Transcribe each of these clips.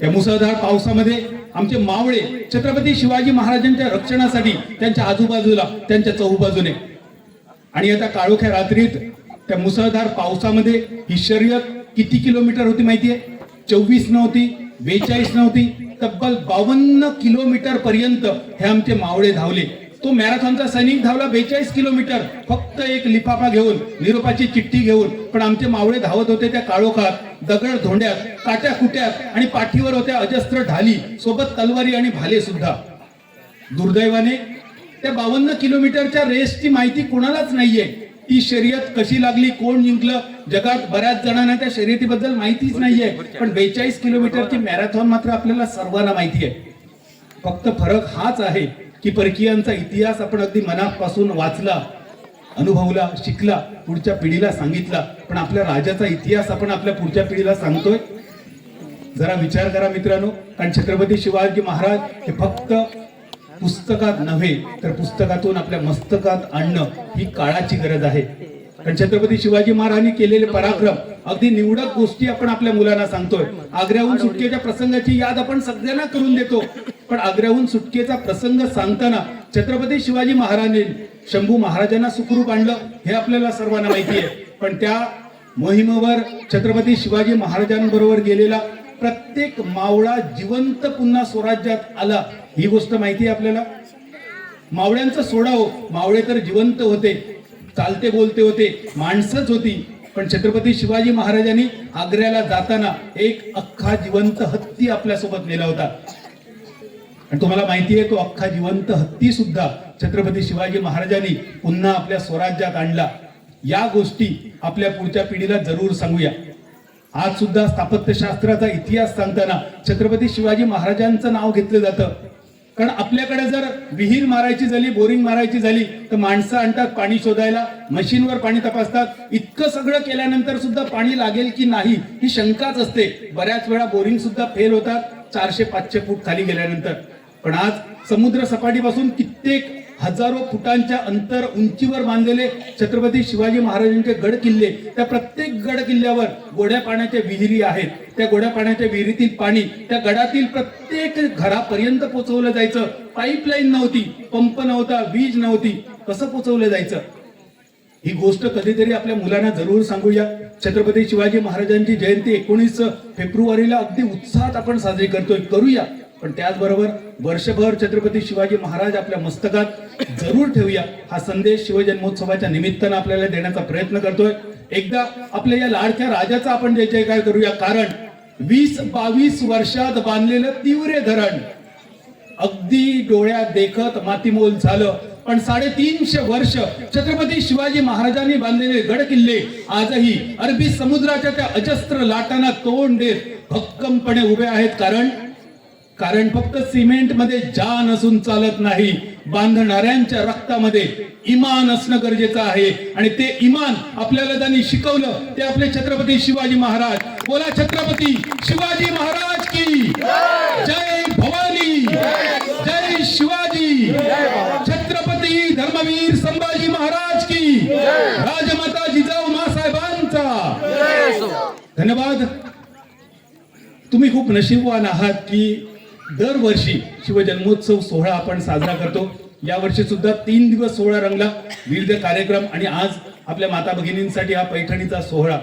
या मुसळधार पावसामध्ये आमचे मावळे छत्रपती शिवाजी महाराजांच्या रक्षणासाठी त्यांच्या आजूबाजूला त्यांच्या चहूबाजूने आणि आता काळोख्या रात्रीत त्या मुसळधार पावसामध्ये ही शर्यत किती किलोमीटर होती माहितीये? 24 नव्हती, 42 नव्हती, तब्बल 52 किलोमीटर पर्यंत हे आमचे मावळे धावले. तो मॅरेथॉनचा सैनिक धावला 42 किलोमीटर फक्त एक लिफाफा घेऊन, निरोपाची चिठ्ठी घेऊन. पण आमचे मावळे धावत होते त्या काळोखात, दगड धोंड्यात, काट्या कुट्यात आणि पाठीवर होत्या अजस्त्र ढाली, सोबत तलवारी आणि भाले सुद्धा. दुर्दैवाने त्या 52 किलोमीटरच्या रेसची माहिती कोणालाच नाहीये. ती शर्यत कशी लागली, कोण जिंकलं, जगात बऱ्याच जणांना त्या शर्यतीबद्दल माहितीच नाहीये. पण 42 किलोमीटरची मॅरेथॉन मात्र आपल्याला सर्वांना माहिती आहे. फक्त फरक हाच आहे की परकीयांचा इतिहास आपण अगदी मनापासून वाचला, अनुभवला, शिकला, पुढच्या पिढीला सांगितला. पण आपल्या राजाचा इतिहास आपण आपल्या पुढच्या पिढीला सांगतोय? जरा विचार करा मित्रांनो. कारण छत्रपती शिवाजी महाराज हे फक्त पुस्तकात नव्हे तर पुस्तकातून आपल्या मस्तकात आणणं ही काळाची गरज आहे. कारण छत्रपती शिवाजी महाराजांनी केलेले पराक्रम अगदी निवडक गोष्टी आपण आपल्या मुलांना सांगतोय. आग्र्याहून सुटकेच्या प्रसंगाची याद आपण सगळ्यांना करून देतो. पण आग्र्याहून सुटकेचा प्रसंग सांगताना छत्रपती शिवाजी महाराजांनी शंभू महाराजांना सुखरूप आणलं हे आपल्याला सर्वांना माहिती आहे. पण त्या मोहिमेवर छत्रपती शिवाजी महाराजांबरोबर गेलेला प्रत्येक मावळा जिवंत पुन्हा स्वराज्यात आला ही गोष्ट माहिती आहे आपल्याला. मावळ्यांचं सोडावं, मावळे तर जिवंत होते, चालते बोलते होते, माणसंच होती. पण छत्रपती शिवाजी महाराजांनी आग्र्याला जाताना एक अख्खा जिवंत हत्ती आपल्यासोबत नेला होता. आणि तुम्हाला माहिती आहे तो अख्खा जिवंत हत्ती सुद्धा छत्रपती शिवाजी महाराजांनी पुन्हा आपल्या स्वराज्यात आणला. या गोष्टी आपल्या पुढच्या पिढीला जरूर सांगूया. आज सुद्धा स्थापत्यशास्त्राचा इतिहास सांगताना छत्रपती शिवाजी महाराजांचं नाव घेतलं जातं. कारण आपल्याकडे जर विहीर मारायची झाली, बोरिंग मारायची झाली तर माणसं आणतात पाणी शोधायला, मशीनवर पाणी तपासतात. इतकं सगळं केल्यानंतर सुद्धा पाणी लागेल की नाही ही शंकाच असते. बऱ्याच वेळा बोरिंग सुद्धा फेल होतात 400-500 फूट खाली गेल्यानंतर. पण आज समुद्र सपाटीपासून कित्येक हजारो फुटांच्या अंतर उंचीवर बांधलेले छत्रपती शिवाजी महाराजांचे गड किल्ले, त्या प्रत्येक गड किल्ल्यावर गोड्या पाण्याच्या विहिरी आहेत. त्या गोड्या पाण्याच्या विहिरीतील पाणी त्या गडातील प्रत्येक घरापर्यंत पोहोचवलं जायचं. पाईपलाईन नव्हती, पंप नव्हता, वीज नव्हती. कसं पोहोचवलं जायचं ही गोष्ट कधीतरी आपल्या मुलांना जरूर सांगूया. छत्रपती शिवाजी महाराजांची जयंती 19 फेब्रुवारीला अगदी उत्साहात आपण साजरी करूया. पण त्याचबरोबर वर्षभर छत्रपती शिवाजी महाराज आपल्या मस्तकात जरूर ठेवूया हा संदेश शिवजन्मोत्सवाच्या निमित्तानं आपल्याला देण्याचा प्रयत्न करतोय. एकदा आपल्या या लाडक्या राजाचा आपण जय जयकार करूया. कारण 20-22 वर्षात बांधलेलं तीव्र धरण अगदी डोळ्यात देखत मातीमोल झालं. पण 350 वर्ष छत्रपती शिवाजी महाराजांनी बांधलेले गड किल्ले आजही अरबी समुद्राच्या त्या अजस्त्र लाटांना तोंड देत भक्कमपणे उभे आहेत. कारण फक्त सिमेंट मध्ये जान असून चालत नाही, बांधणाऱ्यांच्या रक्तामध्ये इमान असणं गरजेचं आहे. आणि ते इमान आपल्याला त्यांनी शिकवलं ते आपले छत्रपती शिवाजी महाराज. बोला छत्रपती शिवाजी महाराज की जय. भवानी जय शिवाजी. छत्रपती धर्मवीर संभाजी महाराज की. राजमाता जिजाऊ मासाहेबांचा धन्यवाद. तुम्ही खूप नशीबवान आहात की दरवर्षी शिवजन्मोत्सव सोहळा आपण साजरा करतो. यावर्षी सुद्धा 3 दिवस सोहळा रंगला, विविध कार्यक्रम आणि आज आपल्या माता भगिनींसाठी हा पैठणीचा सोहळा.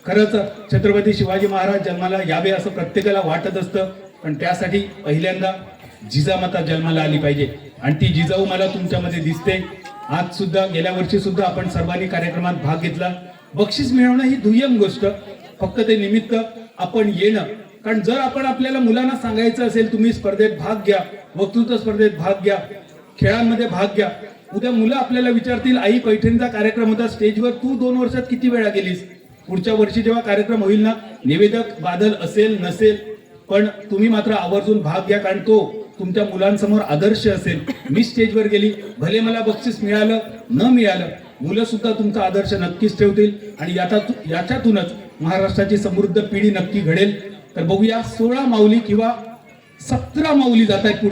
खरंच छत्रपती शिवाजी महाराज जन्माला यावे असं प्रत्येकाला वाटत असतं. पण त्यासाठी पहिल्यांदा जिजामाता जन्माला आली पाहिजे आणि ती जिजाऊ मला तुमच्यामध्ये दिसते. आज सुद्धा गेल्या वर्षी सुद्धा आपण सर्वांनी कार्यक्रमात भाग घेतला. बक्षीस मिळवणं ही दुय्यम गोष्ट, फक्त ते निमित्त आपण येणं. कारण जर आपण आपल्याला मुलांना सांगायचं असेल तुम्ही स्पर्धेत भाग घ्या, वक्तृत्व स्पर्धेत भाग घ्या, खेळांमध्ये भाग घ्या, उद्या मुलं आपल्याला विचारतील आई पैठणीचा कार्यक्रम होता स्टेजवर तू 2 वर्षात किती वेळा गेलीस. पुढच्या वर्षी जेव्हा कार्यक्रम होईल ना, निवेदक बादल असेल नसेल पण तुम्ही मात्र आवर्जून भाग घ्या. कारण तो तुमच्या मुलांसमोर आदर्श असेल. मी स्टेजवर गेली, भले मला बक्षीस मिळालं न मिळालं, मुलं सुद्धा तुमचा आदर्श नक्कीच ठेवतील आणि याच्यातूनच महाराष्ट्राची समृद्ध पिढी नक्की घडेल. तर बघूया 16 माऊली किंवा 17 माऊली जात आहेत पुढच्या